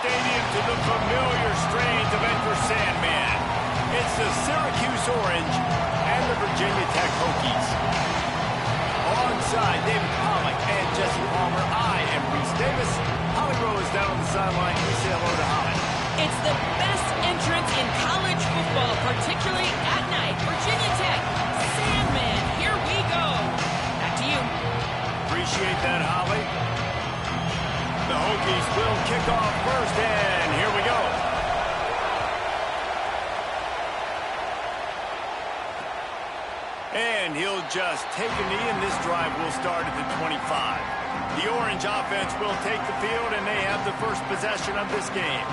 stadium to the familiar strains of Enter Sandman. It's the Syracuse Orange and the Virginia Tech Hokies. Alongside David Pollack and Jesse Palmer, I am Reese Davis. Holly Rowe is down on the sideline. We say hello to Holly. It's the best entrance in college football, particularly at night. Virginia Tech, Sandman, here we go. Back to you. Appreciate that, Holly. The Hokies will kick off first, and here we go. And he'll just take a knee, and this drive will start at the 25. The Orange offense will take the field, and they have the first possession of this game.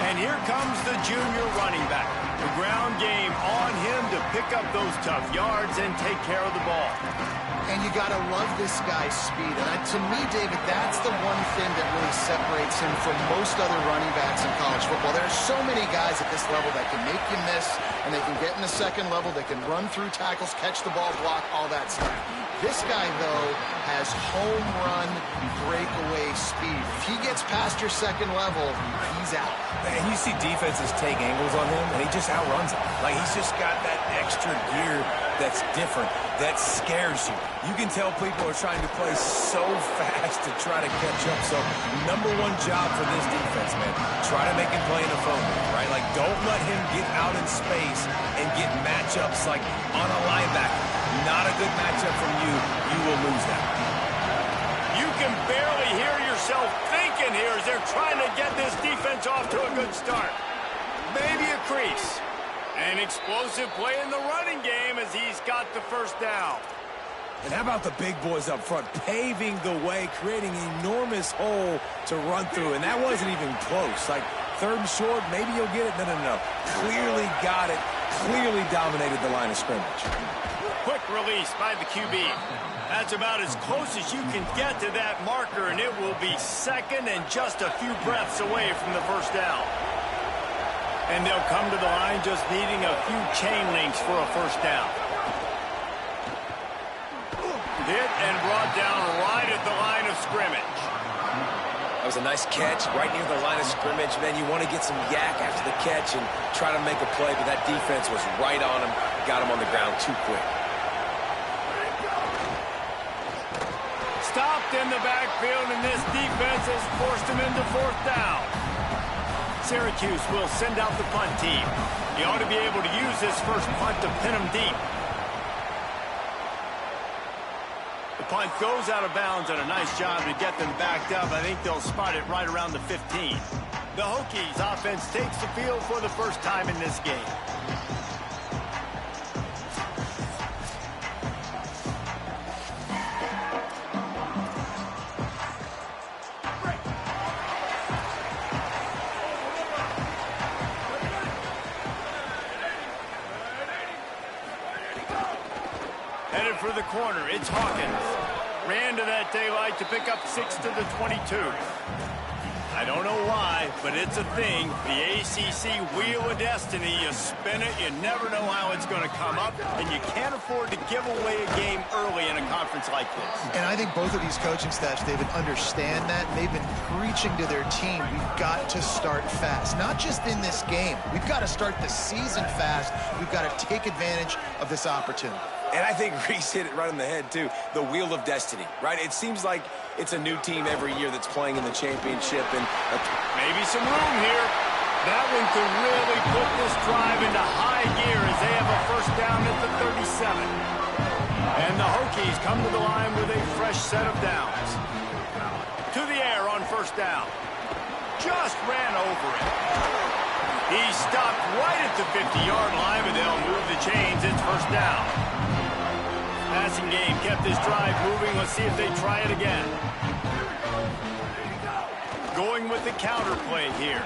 And here comes the junior running back. The ground game on him to pick up those tough yards and take care of the ball. And you got to love this guy's speed. And to me, David, that's the one thing that really separates him from most other running backs in college football. There are so many guys at this level that can make you miss, and they can get in the second level. They can run through tackles, catch the ball, block, all that stuff. This guy, though, has home run breakaway speed. If he gets past your second level, he's out. And you see defenses take angles on him, and he just outruns them. Like, he's just got that extra gear that's different, that scares you. You can tell people are trying to play so fast to try to catch up. So, number one job for this defense, man, try to make him play in the phone booth, right? Like, don't let him get out in space and get matchups like on a linebacker. Not a good matchup from you. You will lose that. You can barely hear yourself thinking here as they're trying to get this defense off to a good start. Maybe a crease. An explosive play in the running game as he's got the first down. And how about the big boys up front, paving the way, creating an enormous hole to run through. And that wasn't even close. Like, third and short, maybe you'll get it. No. Clearly got it. Clearly dominated the line of scrimmage. Quick release by the QB. That's about as close as you can get to that marker, and it will be second and just a few breaths away from the first down. And they'll come to the line just needing a few chain links for a first down. Hit and brought down right at the line of scrimmage. That was a nice catch right near the line of scrimmage. Man, you want to get some yak after the catch and try to make a play, but that defense was right on him, got him on the ground too quick. Stopped in the backfield, and this defense has forced him into fourth down. Syracuse will send out the punt team. He ought to be able to use this first punt to pin him deep. The punt goes out of bounds, and a nice job to get them backed up. I think they'll spot it right around the 15. The Hokies offense takes the field for the first time in this game. Headed for the corner, it's Hawkins. Ran to that daylight to pick up 6 to the 22. I don't know why, but it's a thing. The ACC Wheel of Destiny, you spin it, you never know how it's going to come up, and you can't afford to give away a game early in a conference like this. And I think both of these coaching staffs, David, understand that. They've been preaching to their team, we've got to start fast. Not just in this game. We've got to start the season fast. We've got to take advantage of this opportunity. And I think Reese hit it right on the head, too. The Wheel of Destiny, right? It seems like it's a new team every year that's playing in the championship. And maybe some room here. That one could really put this drive into high gear as they have a first down at the 37. And the Hokies come to the line with a fresh set of downs. To the air on first down. Just ran over it. He stopped right at the 50-yard line, but they'll move the chains. It's first down. Passing game kept this drive moving. Let's see if they try it again. Going with the counter play here.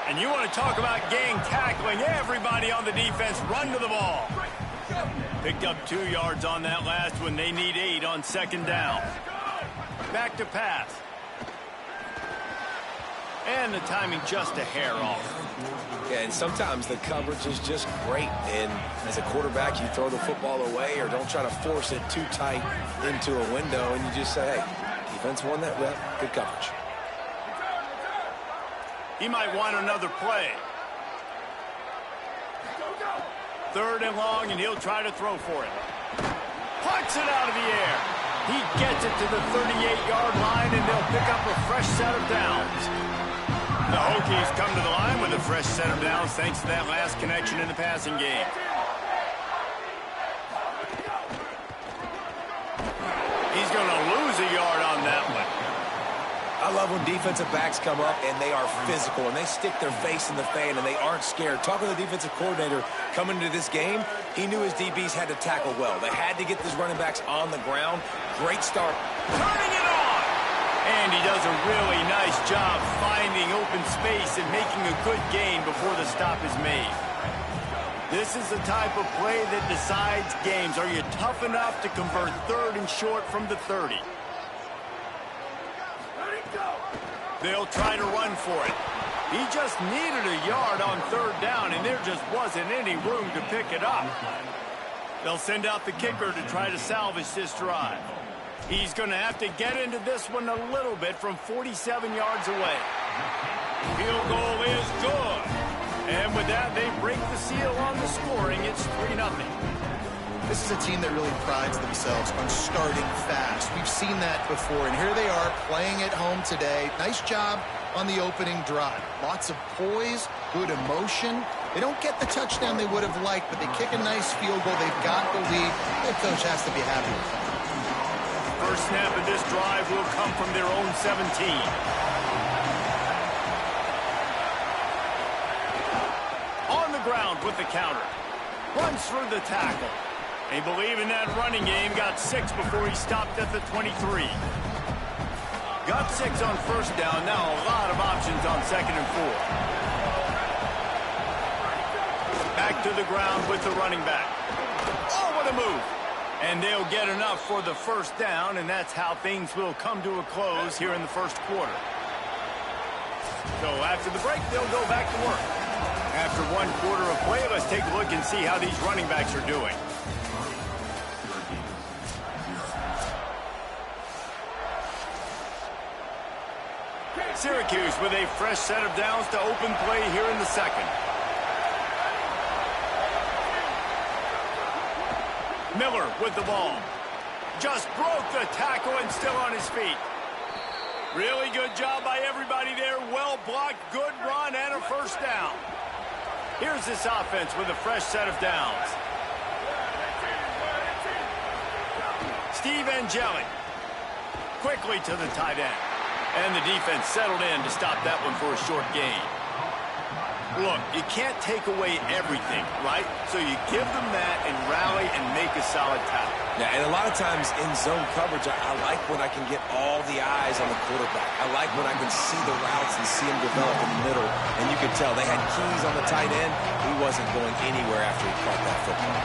And you want to talk about gang tackling. Everybody on the defense run to the ball. Picked up 2 yards on that last one. They need 8 on second down. Back to pass. And the timing just a hair off. Yeah, and sometimes the coverage is just great. And as a quarterback, you throw the football away or don't try to force it too tight into a window, and you just say, hey, defense won that rep, good coverage. He might want another play. 3rd and long, and he'll try to throw for it. Punts it out of the air. He gets it to the 38-yard line, and they'll pick up a fresh set of downs. The Hokies come to the line with a fresh set of downs thanks to that last connection in the passing game. He's going to lose a yard on that one. I love when defensive backs come up and they are physical and they stick their face in the fan and they aren't scared. Talking to the defensive coordinator coming into this game, he knew his DBs had to tackle well. They had to get these running backs on the ground. Great start. Turning it on! And he does a really nice job finding open space and making a good gain before the stop is made. This is the type of play that decides games. Are you tough enough to convert 3rd and short from the 30? They'll try to run for it. He just needed a yard on 3rd down, and there just wasn't any room to pick it up. They'll send out the kicker to try to salvage this drive. He's going to have to get into this one a little bit from 47 yards away. Field goal is good. And with that, they break the seal on the scoring. It's 3-0. This is a team that really prides themselves on starting fast. We've seen that before, and here they are playing at home today. Nice job on the opening drive. Lots of poise, good emotion. They don't get the touchdown they would have liked, but they kick a nice field goal. They've got the lead. The coach has to be happy with that. First snap of this drive will come from their own 17. On the ground with the counter. Runs through the tackle. They believe in that running game. Got 6 before he stopped at the 23. Got 6 on 1st down. Now a lot of options on 2nd and 4. Back to the ground with the running back. Oh, what a move. And they'll get enough for the 1st down, and that's how things will come to a close here in the 1st quarter. So after the break, they'll go back to work. After 1 quarter of play, let's take a look and see how these running backs are doing. Syracuse with a fresh set of downs to open play here in the 2nd. Miller with the ball. Just broke the tackle and still on his feet. Really good job by everybody there. Well blocked, good run, and a 1st down. Here's this offense with a fresh set of downs. Steve Angeli. Quickly to the tight end. And the defense settled in to stop that one for a short gain. Look, you can't take away everything, right? So you give them that and rally and make a solid tackle. Yeah, and a lot of times in zone coverage, I like when I can get all the eyes on the quarterback. I like when I can see the routes and see them develop in the middle. And you could tell they had keys on the tight end. He wasn't going anywhere after he caught that football.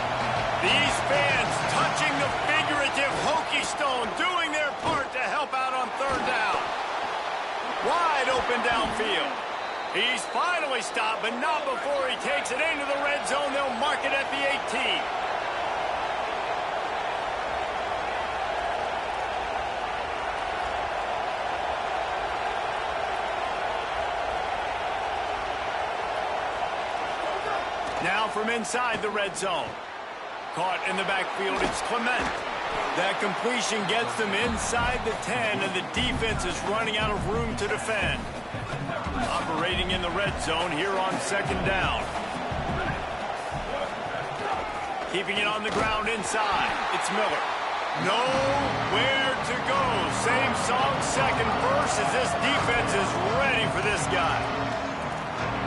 These fans touching the figurative Hokie stone, doing their part to help out on 3rd down. Wide open downfield. He's finally stopped, but not before he takes it into the red zone. They'll mark it at the 18. Now from inside the red zone. Caught in the backfield, it's Clement. That completion gets them inside the 10, and the defense is running out of room to defend. Operating in the red zone here on 2nd down. Keeping it on the ground inside. It's Miller. Nowhere to go. Same song, 2nd verse, as this defense is ready for this guy.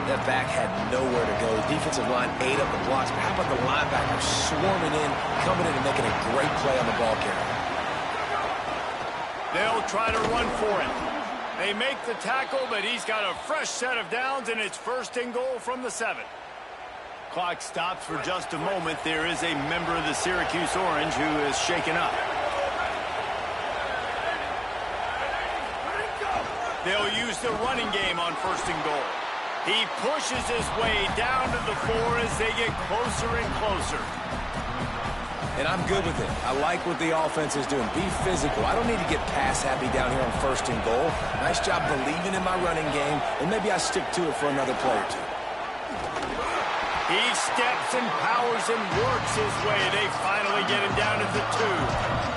That back had nowhere to go. The defensive line ate up the blocks. But how about the linebacker swarming in, coming in and making a great play on the ball carrier? They'll try to run for it. They make the tackle, but he's got a fresh set of downs, and it's 1st and goal from the 7. Clock stops for just a moment. There is a member of the Syracuse Orange who is shaken up. They'll use the running game on 1st and goal. He pushes his way down to the 4 as they get closer and closer. And I'm good with it. I like what the offense is doing. Be physical. I don't need to get pass happy down here on 1st and goal. Nice job believing in my running game, and maybe I stick to it for another play or two. He steps and powers and works his way. They finally get him down at the 2.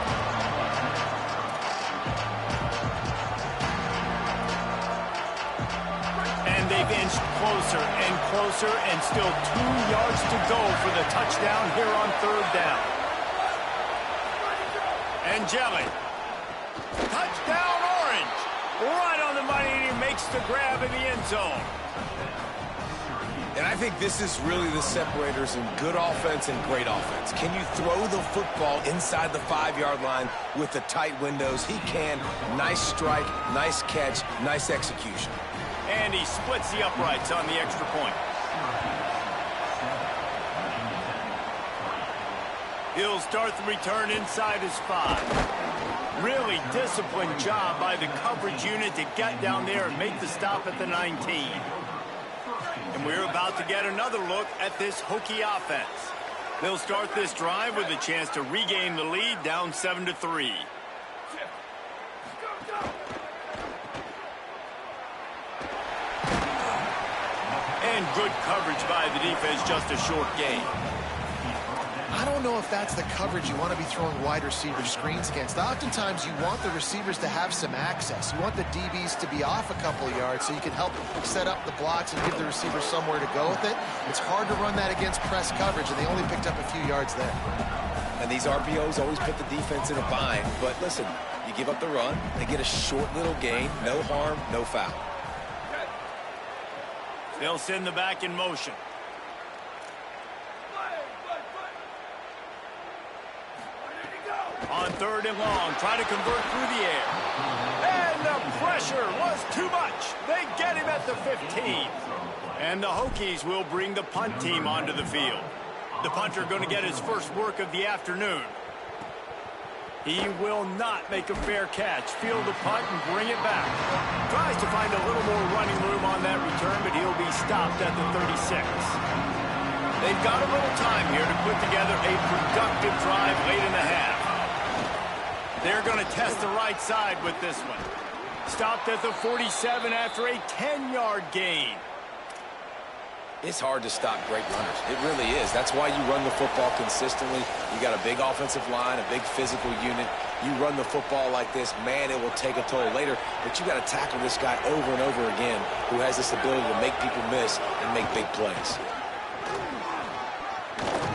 They've inched closer and closer, and still 2 yards to go for the touchdown here on 3rd down. Angeli. Touchdown Orange. Right on the money, and he makes the grab in the end zone. And I think this is really the separators in good offense and great offense. Can you throw the football inside the 5-yard line with the tight windows? He can. Nice strike, nice catch, nice execution. And he splits the uprights on the extra point. He'll start the return inside his 5. Really disciplined job by the coverage unit to get down there and make the stop at the 19. And we're about to get another look at this Hokie offense. They'll start this drive with a chance to regain the lead, down 7-3. And good coverage by the defense, just a short gain. I don't know if that's the coverage you want to be throwing wide receiver screens against. Oftentimes, you want the receivers to have some access. You want the DBs to be off a couple of yards so you can help set up the blocks and give the receiver somewhere to go with it. It's hard to run that against press coverage, and they only picked up a few yards there. And these RPOs always put the defense in a bind. But listen, you give up the run, they get a short little gain, no harm, no foul. They'll send the back in motion. On 3rd and long, try to convert through the air. And the pressure was too much. They get him at the 15. And the Hokies will bring the punt team onto the field. The punter going to get his first work of the afternoon. He will not make a fair catch. Field the punt and bring it back. Tries to find a little more running room on that return, but he'll be stopped at the 36. They've got a little time here to put together a productive drive late in the half. They're going to test the right side with this one. Stopped at the 47 after a 10-yard gain. It's hard to stop great runners. It really is. That's why you run the football consistently. You got a big offensive line, a big physical unit. You run the football like this, man, it will take a toll later. But you got to tackle this guy over and over again who has this ability to make people miss and make big plays.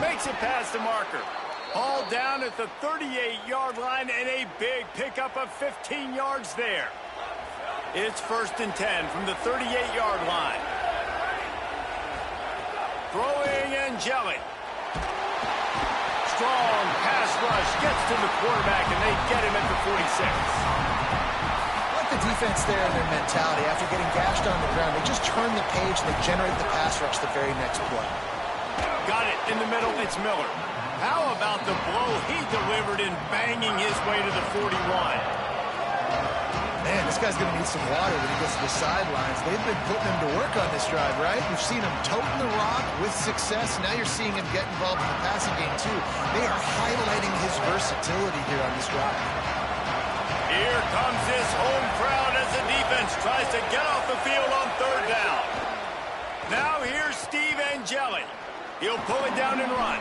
Makes it past the marker. All down at the 38-yard line, and a big pickup of 15 yards there. It's 1st and 10 from the 38-yard line. Throwing Angeli. Strong pass rush gets to the quarterback, and they get him at the 46. I like the defense there and their mentality. After getting gashed on the ground, they just turn the page and they generate the pass rush the very next play. Got it in the middle. It's Miller. How about the blow he delivered in banging his way to the 41? Man, this guy's going to need some water when he gets to the sidelines. They've been putting him to work on this drive, right? We've seen him toting the rock with success. Now you're seeing him get involved in the passing game, too. They are highlighting his versatility here on this drive. Here comes this home crowd as the defense tries to get off the field on 3rd down. Now here's Steve Angeli. He'll pull it down and run.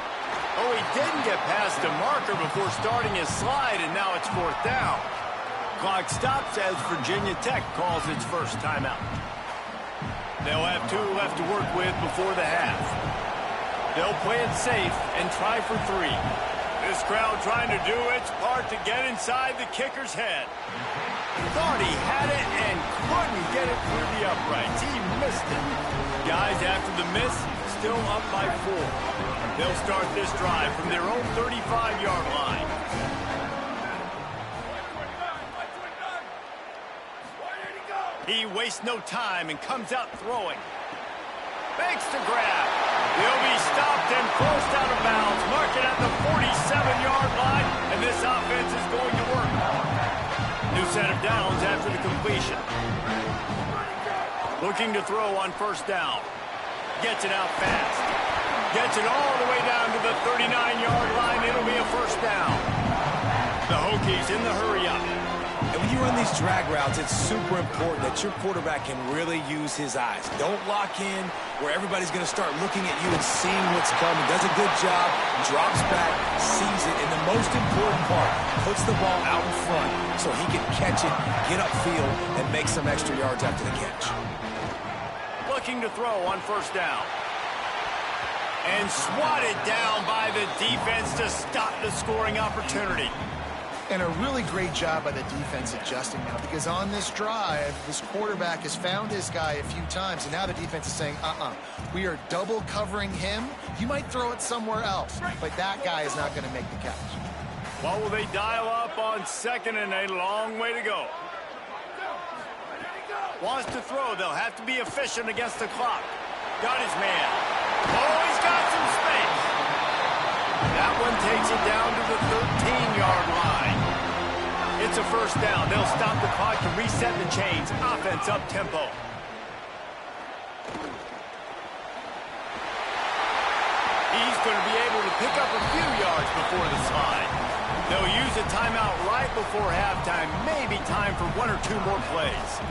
Oh, he didn't get past the marker before starting his slide, and now it's 4th down. Clock stops as Virginia Tech calls its first timeout. They'll have 2 left to work with before the half. They'll play it safe and try for 3. This crowd trying to do its part to get inside the kicker's head. Thought he had it and couldn't get it through the uprights. He missed it. Guys, after the miss, still up by 4. They'll start this drive from their own 35-yard line. He wastes no time and comes out throwing. Makes the grab. He'll be stopped and forced out of bounds. Mark it at the 47-yard line, and this offense is going to work. New set of downs after the completion. Looking to throw on 1st down. Gets it out fast. Gets it all the way down to the 39-yard line. It'll be a first down. The Hokies in the hurry-up. And when you run these drag routes, it's super important that your quarterback can really use his eyes. Don't lock in where everybody's going to start looking at you and seeing what's coming. Does a good job, drops back, sees it, and the most important part, puts the ball out in front so he can catch it, get upfield, and make some extra yards after the catch. Looking to throw on first down. And swatted down by the defense to stop the scoring opportunity. And a really great job by the defense adjusting now, because on this drive, this quarterback has found his guy a few times, and now the defense is saying, we are double covering him. You might throw it somewhere else, but that guy is not going to make the catch. What will they dial up on second and a long way to go? Wants to throw. They'll have to be efficient against the clock. Got his man. Oh, he's got some space. That one takes it down to the 13-yard line. It's a first down. They'll stop the clock to reset the chains. Offense up-tempo. He's going to be able to pick up a few yards before the slide. They'll use a timeout right before halftime. Maybe time for one or two more plays.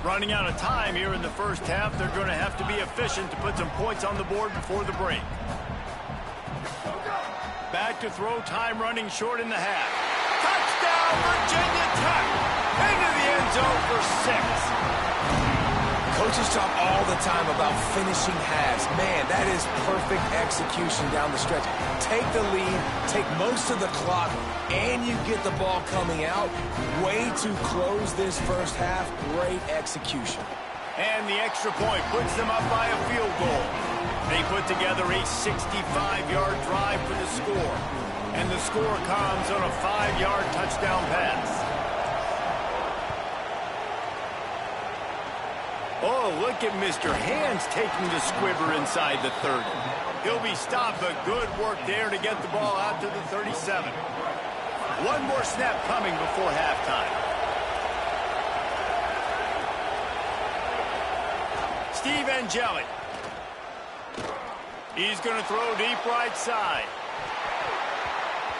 Running out of time here in the first half. They're going to have to be efficient to put some points on the board before the break. Back to throw, time running short in the half. Touchdown, Virginia Tech! Into the end zone for 6. Coaches talk all the time about finishing halves. Man, that is perfect execution down the stretch. Take the lead, take most of the clock, and you get the ball coming out. Way to close this first half. Great execution. And the extra point puts them up by a field goal. They put together a 65-yard drive for the score. And the score comes on a 5-yard touchdown pass. Oh, look at Mr. Hands taking the squibber inside the 30. He'll be stopped, but good work there to get the ball out to the 37. One more snap coming before halftime. Steve Angeli. He's going to throw deep right side.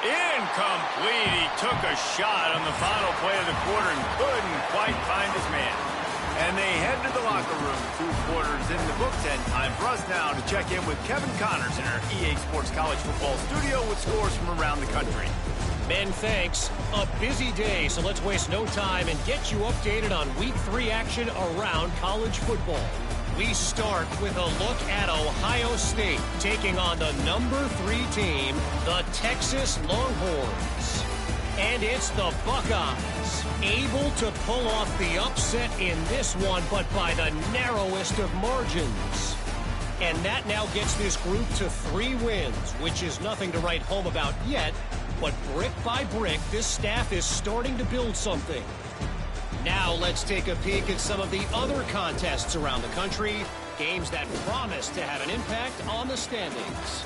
Incomplete. He took a shot on the final play of the quarter and couldn't quite find his man. And they head to the locker room. 2 quarters in the books, and time for us now to check in with Kevin Connors in our EA Sports College Football studio with scores from around the country. Ben, thanks. A busy day, so let's waste no time and get you updated on Week 3 action around college football. We start with a look at Ohio State taking on the number 3 team, the Texas Longhorns. And it's the Buckeyes, able to pull off the upset in this one, but by the narrowest of margins. And that now gets this group to 3 wins, which is nothing to write home about yet, but brick by brick, this staff is starting to build something. Now let's take a peek at some of the other contests around the country, games that promise to have an impact on the standings.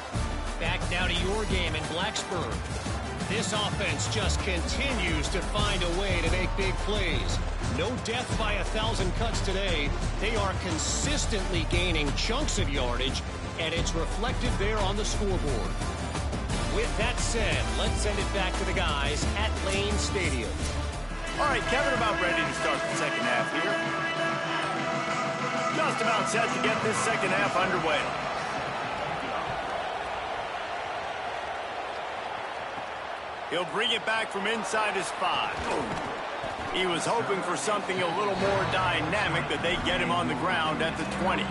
Back now to your game in Blacksburg. This offense just continues to find a way to make big plays. No death by 1,000 cuts today. They are consistently gaining chunks of yardage, and it's reflected there on the scoreboard. With that said, let's send it back to the guys at Lane Stadium. All right, Kevin, about ready to start the second half here. Just about set to get this second half underway. He'll bring it back from inside his 5. He was hoping for something a little more dynamic, but they get him on the ground at the 20.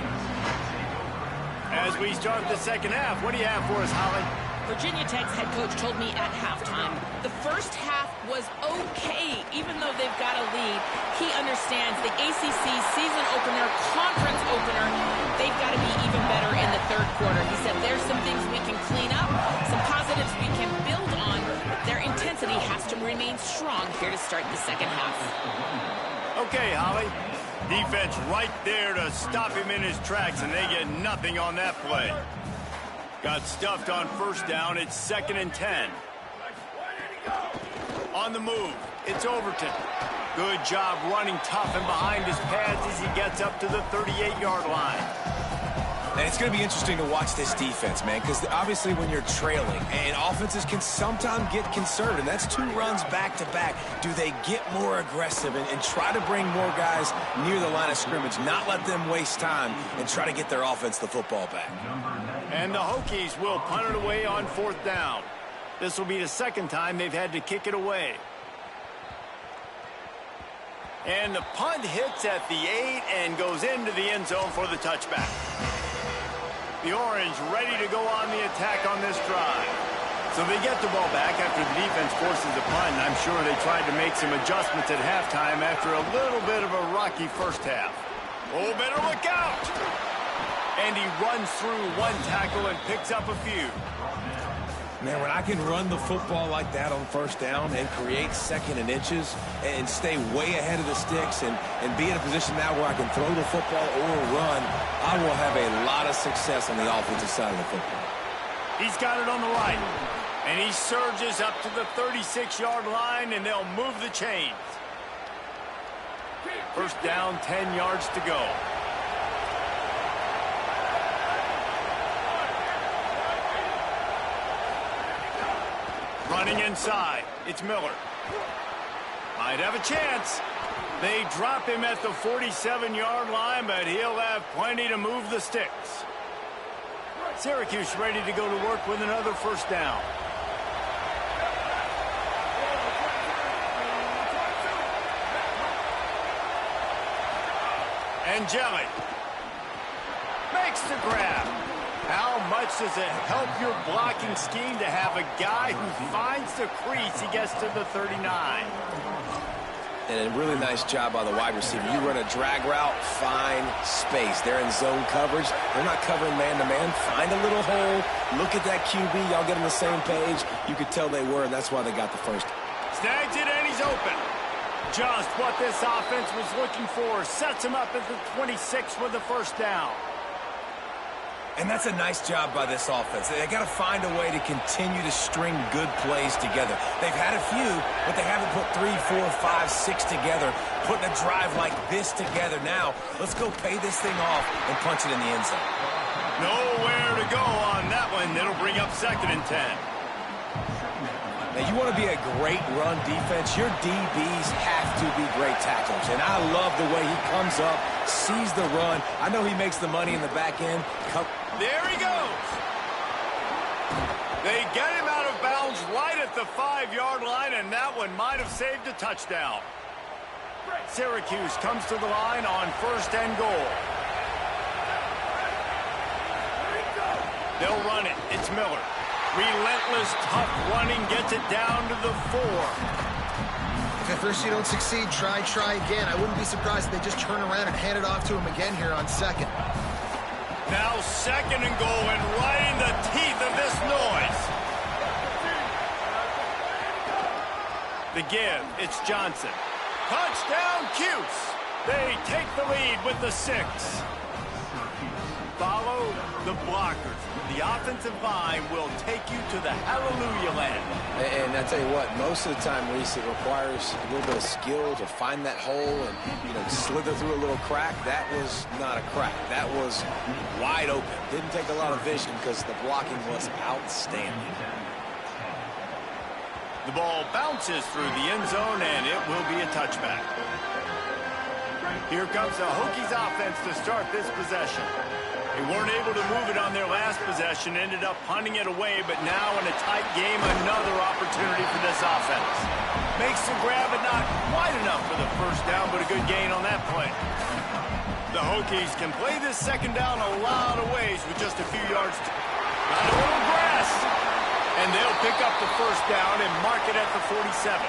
As we start the second half, what do you have for us, Holly? Virginia Tech's head coach told me at halftime the first half was okay, even though they've got a lead. He understands the ACC season opener, conference opener, they've got to be even better in the third quarter. He said there's some things we can clean up, some positives we can build on. Their intensity has to remain strong here to start the second half. Okay, Holly. Defense right there to stop him in his tracks, and they get nothing on that play. Got stuffed on first down. It's 2nd and 10. On the move. It's Overton. Good job running tough and behind his pads as he gets up to the 38-yard line. And it's going to be interesting to watch this defense, man, because obviously when you're trailing, and offenses can sometimes get conservative. That's 2 runs back-to-back. Do they get more aggressive and try to bring more guys near the line of scrimmage, not let them waste time, and try to get their offense the football back? And the Hokies will punt it away on 4th down. This will be the 2nd time they've had to kick it away. And the punt hits at the 8 and goes into the end zone for the touchback. The Orange ready to go on the attack on this drive. So they get the ball back after the defense forces a punt. I'm sure they tried to make some adjustments at halftime after a little bit of a rocky first half. Oh, better look out! And he runs through 1 tackle and picks up a few. Man, when I can run the football like that on 1st down and create 2nd and inches and stay way ahead of the sticks and be in a position now where I can throw the football or run, I will have a lot of success on the offensive side of the football. He's got it on the right. And he surges up to the 36-yard line, and they'll move the chains. 1st down, 10 yards to go. Running inside, it's Miller. Might have a chance. They drop him at the 47-yard line, but he'll have plenty to move the sticks. Syracuse ready to go to work with another 1st down. Angelic makes the grab. How much does it help your blocking scheme to have a guy who finds the crease? He gets to the 39. And a really nice job by the wide receiver. You run a drag route, find space. They're in zone coverage. They're not covering man-to-man. Find a little hole. Look at that QB. Y'all get on the same page. You could tell they were, and that's why they got the first. Snags it, and he's open. Just what this offense was looking for. Sets him up at the 26 with the 1st down. And that's a nice job by this offense. They got to find a way to continue to string good plays together. They've had a few, but they haven't put 3, 4, 5, 6 together, putting a drive like this together. Now, let's go pay this thing off and punch it in the end zone. Nowhere to go on that one. It'll bring up 2nd and 10. Now, you want to be a great run defense, your DBs have to be great tacklers. And I love the way he comes up, sees the run. I know he makes the money in the back end. There he goes. They get him out of bounds right at the 5-yard line, and that one might have saved a touchdown. Syracuse comes to the line on 1st and goal. They'll run it. It's Miller. Relentless, tough running, gets it down to the 4. If at first you don't succeed, try again. I wouldn't be surprised if they just turn around and hand it off to him again here on 2nd. Now 2nd and goal, and right in the teeth of this noise. The give, it's Johnson. Touchdown, Cuse. They take the lead with the 6. Follow the blockers. The offensive line will take you to the hallelujah land. And I tell you what, most of the time, Reese, it requires a little bit of skill to find that hole and, slither through a little crack. That was not a crack. That was wide open. Didn't take a lot of vision because the blocking was outstanding. The ball bounces through the end zone, and it will be a touchback. Here comes the Hokies offense to start this possession. They weren't able to move it on their last possession, ended up punting it away, but now in a tight game, another opportunity for this offense. Makes the grab, but not quite enough for the 1st down, but a good gain on that play. The Hokies can play this 2nd down a lot of ways with just a few yards. Got a little grass. And they'll pick up the 1st down and mark it at the 47.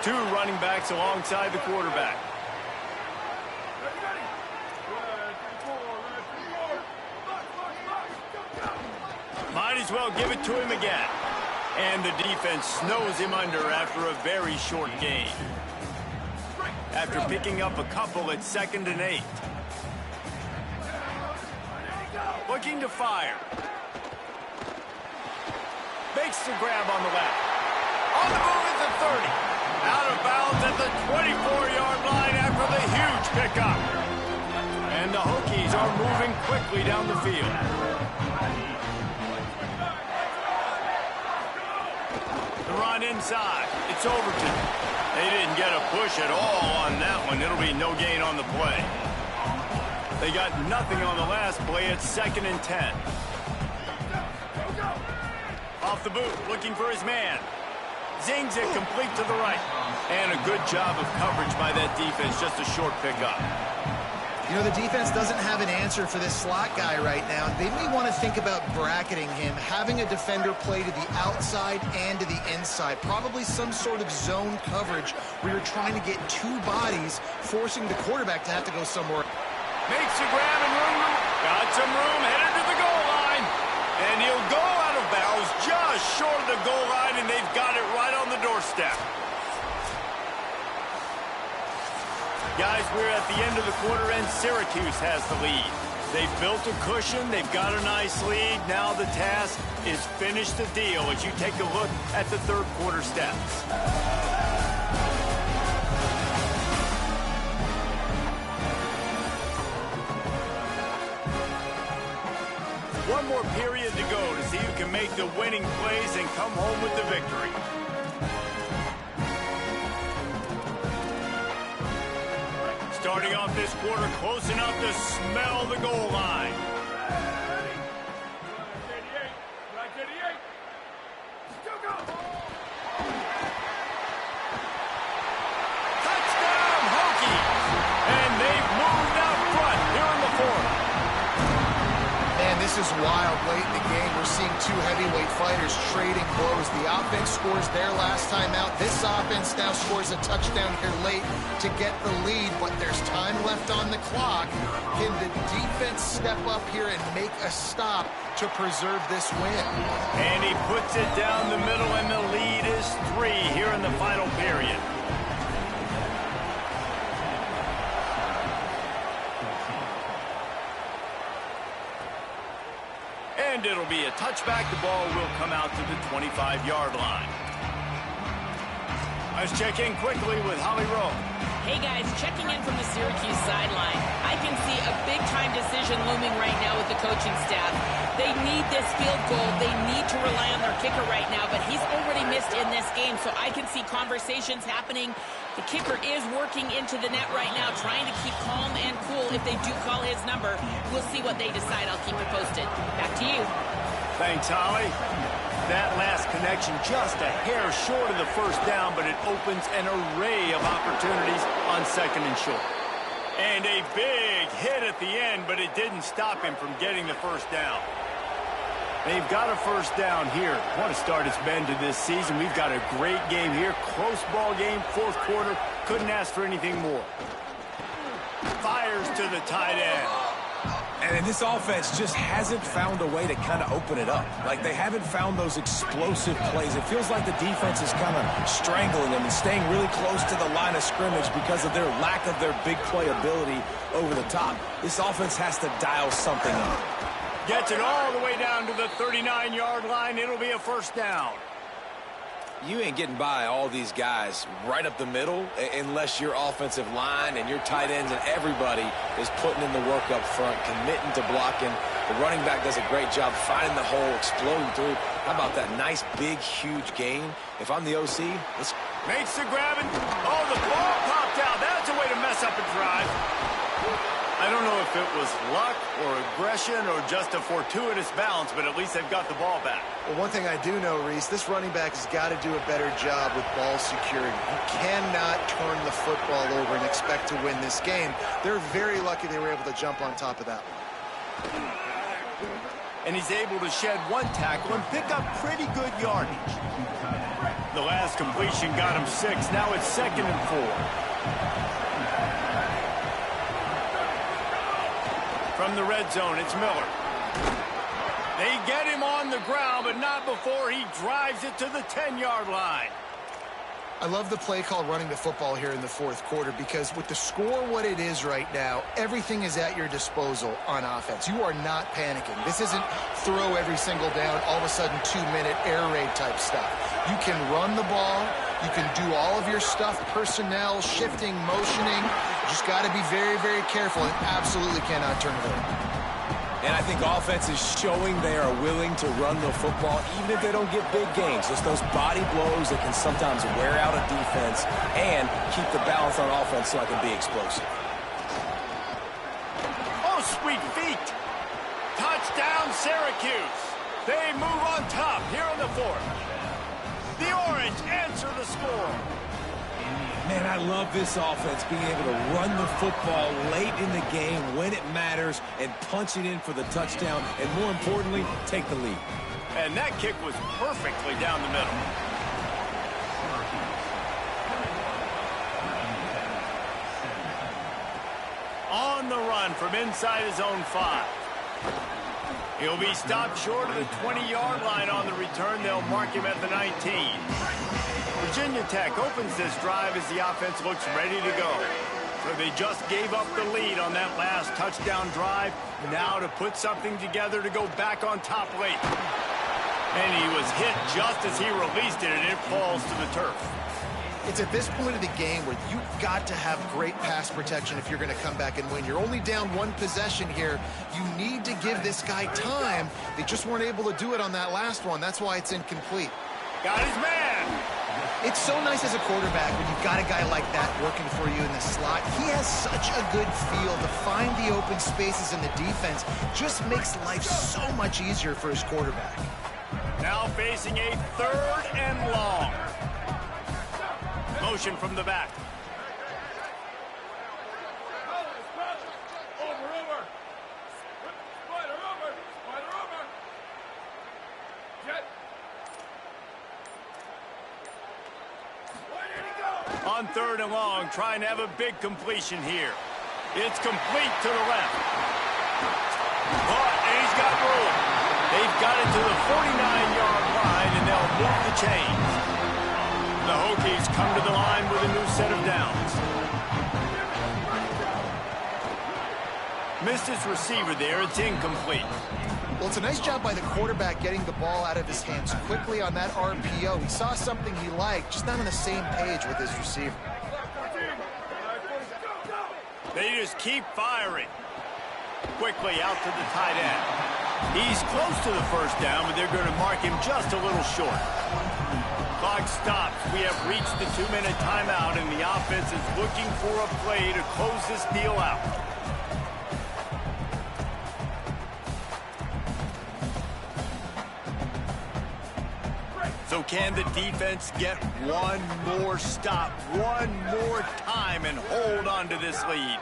2 running backs alongside the quarterback. Might as well give it to him again. And the defense snows him under after a very short gain. After picking up a couple at 2nd and 8. Looking to fire. Makes the grab on the left. On the move at the 30. Out of bounds at the 24-yard line after the huge pickup. And the Hokies are moving quickly down the field. The run inside. It's Overton. They didn't get a push at all on that one. It'll be no gain on the play. They got nothing on the last play. It's 2nd and 10. Off the boot, looking for his man. Zings it complete to the right. And a good job of coverage by that defense. Just a short pickup. You know, the defense doesn't have an answer for this slot guy right now. They may want to think about bracketing him, having a defender play to the outside and to the inside. Probably some sort of zone coverage where you're trying to get two bodies, forcing the quarterback to have to go somewhere. Makes a grab and room. Got some room, headed to the goal line. And he'll go out of bounds just short of the goal line, and they've got it right on the doorstep. Guys, we're at the end of the quarter, and Syracuse has the lead. They've built a cushion. They've got a nice lead. Now the task is finish the deal as you take a look at the third quarter stats. One more period to go to see who can make the winning plays and come home with the victory. Starting off this quarter close enough to smell the goal line. Touchdown, Hokies! And they've moved out front here in the fourth. Man, this is wild. Late in the game, we're seeing two heavyweight fighters trading blows. The offense scores their last time out. This offense now scores a touchdown here late to get the lead, but there's time left on the clock. Can the defense step up here and make a stop to preserve this win? And he puts it down the middle, and the lead is 3 here in the final period. And it'll be a touchback. The ball will come out to the 25-yard line. Let's check in quickly with Holly Rowe. Hey guys, checking in from the Syracuse sideline. I can see a big-time decision looming right now with the coaching staff. They need this field goal. They need to rely on their kicker right now, but he's already missed in this game, so I can see conversations happening. The kicker is working into the net right now, trying to keep calm and cool if they do call his number. We'll see what they decide. I'll keep you posted. Back to you. Thanks, Holly. That last connection just a hair short of the first down, but it opens an array of opportunities on 2nd and short. And a big hit at the end, but it didn't stop him from getting the first down. They've got a first down here. What a start it's been to this season. We've got a great game here. Close ball game, fourth quarter. Couldn't ask for anything more. Fires to the tight end. And this offense just hasn't found a way to kind of open it up. Like, they haven't found those explosive plays. It feels like the defense is kind of strangling them and staying really close to the line of scrimmage because of their lack of their big play ability over the top. This offense has to dial something up. Gets it all the way down to the 39-yard line. It'll be a first down. You ain't getting by all these guys right up the middle unless your offensive line and your tight ends and everybody is putting in the work up front, committing to blocking. The running back does a great job finding the hole, exploding through. How about that nice, big, huge gain? If I'm the OC, let's... Makes the grab and... Oh, the ball popped out. That's a way to mess up a drive. I don't know if it was luck or aggression or just a fortuitous bounce, but at least they've got the ball back. Well, one thing I do know, Reese, this running back has got to do a better job with ball security. You cannot turn the football over and expect to win this game. They're very lucky they were able to jump on top of that one. And he's able to shed one tackle and pick up pretty good yardage. The last completion got him 6. Now it's 2nd and 4. From the red zone, it's Miller. They get him on the ground, but not before he drives it to the 10-yard line. I love the play call running the football here in the fourth quarter because with the score what it is right now, everything is at your disposal on offense. You are not panicking. This isn't throw every single down, all of a sudden 2-minute air raid type stuff. You can run the ball. You can do all of your stuff, personnel, shifting, motioning. You just got to be very, very careful and absolutely cannot turn it over. And I think offense is showing they are willing to run the football even if they don't get big gains. Just those body blows that can sometimes wear out a defense and keep the balance on offense so I can be explosive. Oh, sweet feet. Touchdown, Syracuse. They move on top here on the fourth. The Orange answer the score. Man, I love this offense, being able to run the football late in the game when it matters and punch it in for the touchdown, and more importantly, take the lead. And that kick was perfectly down the middle. On the run from inside his own 5. He'll be stopped short of the 20-yard line on the return. They'll mark him at the 19. Virginia Tech opens this drive as the offense looks ready to go. So they just gave up the lead on that last touchdown drive. Now to put something together to go back on top late. And he was hit just as he released it, and it falls to the turf. It's at this point of the game where you've got to have great pass protection if you're going to come back and win. You're only down one possession here. You need to give this guy time. They just weren't able to do it on that last one. That's why it's incomplete. Got his man. It's so nice as a quarterback when you've got a guy like that working for you in the slot. He has such a good feel to find the open spaces in the defense. Just makes life so much easier for his quarterback. Now facing a 3rd and long. Motion from the back. On 3rd and long, trying to have a big completion here. It's complete to the left. And he's got room. They've got it to the 49-yard line, and they'll move the chains. The Hokies come to the line with a new set of downs. Missed his receiver there. It's incomplete. Well, it's a nice job by the quarterback getting the ball out of his hands quickly on that RPO. He saw something he liked, just not on the same page with his receiver. They just keep firing. Quickly out to the tight end. He's close to the first down, but they're going to mark him just a little short. Clock stops. We have reached the 2-minute timeout, and the offense is looking for a play to close this deal out. So can the defense get one more stop, one more time, and hold on to this lead?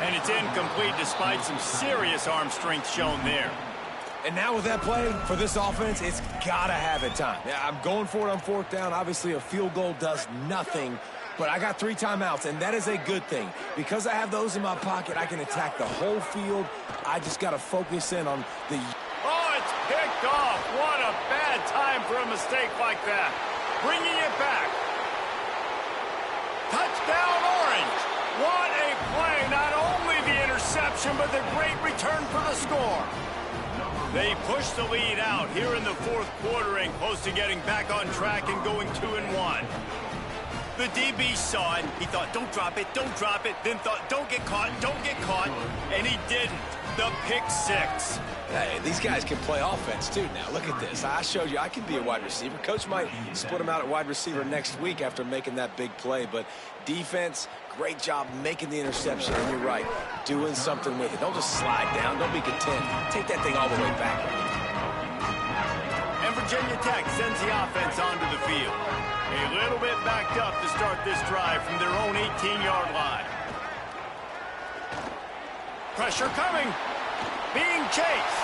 And it's incomplete despite some serious arm strength shown there. And now with that play, for this offense, it's got to have it time. Yeah, I'm going for it on 4th down. Obviously, a field goal does nothing, but I got 3 timeouts, and that is a good thing. Because I have those in my pocket, I can attack the whole field. I just got to focus in on the... Oh, it's picked off. What a bad time for a mistake like that. Bringing it back. Touchdown, Orange. What a play. Not only the interception, but the great return for the score. They push the lead out here in the 4th quarter and close to getting back on track and going 2-1. The DB saw it. He thought, don't drop it, then thought, don't get caught, and he didn't. The pick 6. Hey, these guys can play offense, too, now. Look at this. I showed you I can be a wide receiver. Coach might split him out at wide receiver next week after making that big play, but defense, great job making the interception, and you're right, doing something with it. Don't just slide down. Don't be content. Take that thing all the way back. And Virginia Tech sends the offense onto the field. A little bit backed up to start this drive from their own 18-yard line. Pressure coming. Being chased.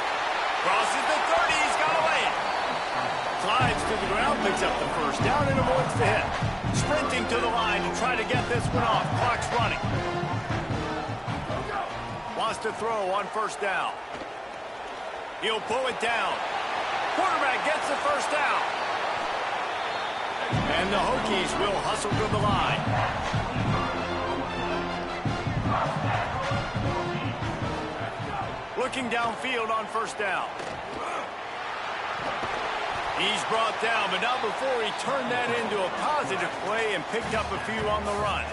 Crosses the 30. He's got away. Slides to the ground, picks up the first down, and avoids the hit. Sprinting to the line to try to get this one off. Clock's running. Wants to throw on 1st down. He'll pull it down. Quarterback gets the first down. And the Hokies will hustle to the line. Looking downfield on first down. He's brought down, but not before he turned that into a positive play and picked up a few on the run.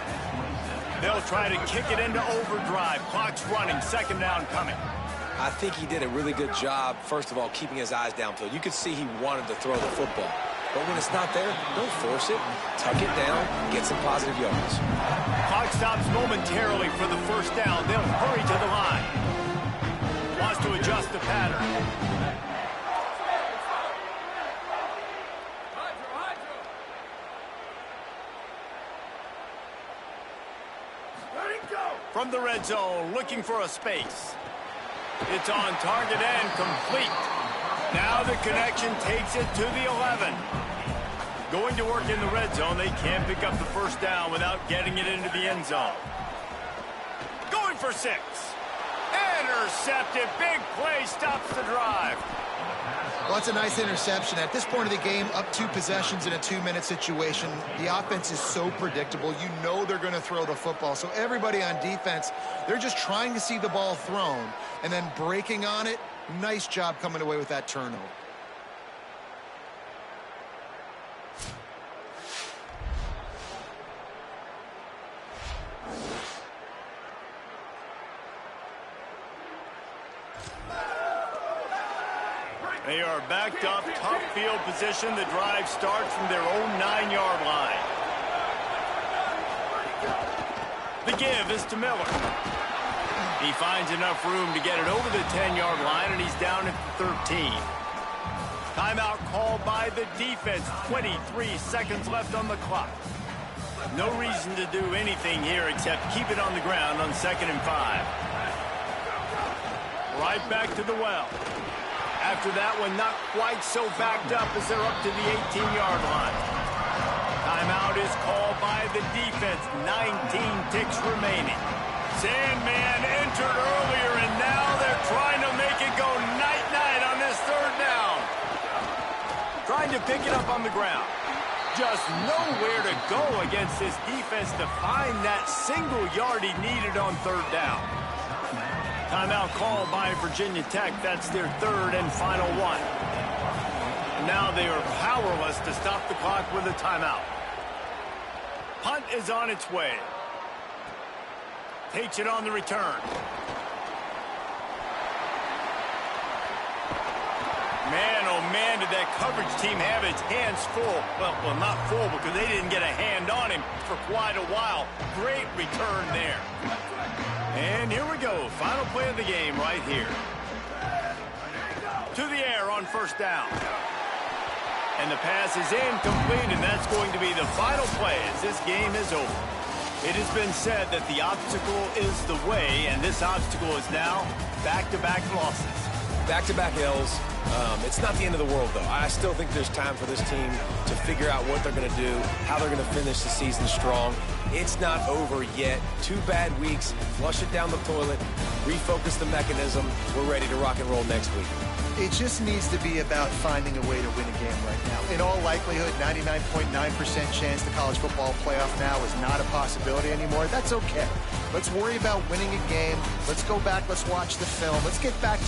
They'll try to kick it into overdrive. Clock's running. Second down coming. I think he did a really good job, first of all, keeping his eyes downfield. You could see he wanted to throw the football. But when it's not there, don't force it. Tuck it down, get some positive yards. Clock stops momentarily for the first down. They'll hurry to the line. Wants to adjust the pattern. From the red zone, looking for a space. It's on target and complete. Now the connection takes it to the 11. Going to work in the red zone, they can't pick up the first down without getting it into the end zone. Going for 6. Intercepted. Big play stops the drive. Well, it's a nice interception. At this point of the game, up 2 possessions in a 2-minute situation, the offense is so predictable. You know they're going to throw the football. So everybody on defense, they're just trying to see the ball thrown and then breaking on it. Nice job coming away with that turnover. They are backed up, tough field position. The drive starts from their own 9-yard line. The give is to Miller. He finds enough room to get it over the 10-yard line, and he's down at the 13. Timeout called by the defense. 23 seconds left on the clock. No reason to do anything here except keep it on the ground on 2nd and 5. Right back to the well. After that one, not quite so backed up as they're up to the 18-yard line. Timeout is called by the defense. 19 ticks remaining. Sandman entered earlier, and now they're trying to make it go night-night on this 3rd down. Trying to pick it up on the ground. Just nowhere to go against this defense to find that single yard he needed on 3rd down. Timeout called by Virginia Tech. That's their 3rd and final one. Now they are powerless to stop the clock with a timeout. Punt is on its way. Takes it on the return. Man, oh man, did that coverage team have its hands full. Well, not full because they didn't get a hand on him for quite a while. Great return there. And here we go. Final play of the game right here. To the air on first down. And the pass is incomplete, and that's going to be the final play as this game is over. It has been said that the obstacle is the way, and this obstacle is now back-to-back losses. Back-to-back L's. It's not the end of the world, though. I still think there's time for this team to figure out what they're going to do, how they're going to finish the season strong. It's not over yet. 2 bad weeks. Flush it down the toilet. Refocus the mechanism. We're ready to rock and roll next week. It just needs to be about finding a way to win a game right now. In all likelihood, 99.9% chance the college football playoff now is not a possibility anymore. That's okay. Let's worry about winning a game. Let's go back. Let's watch the film. Let's get back to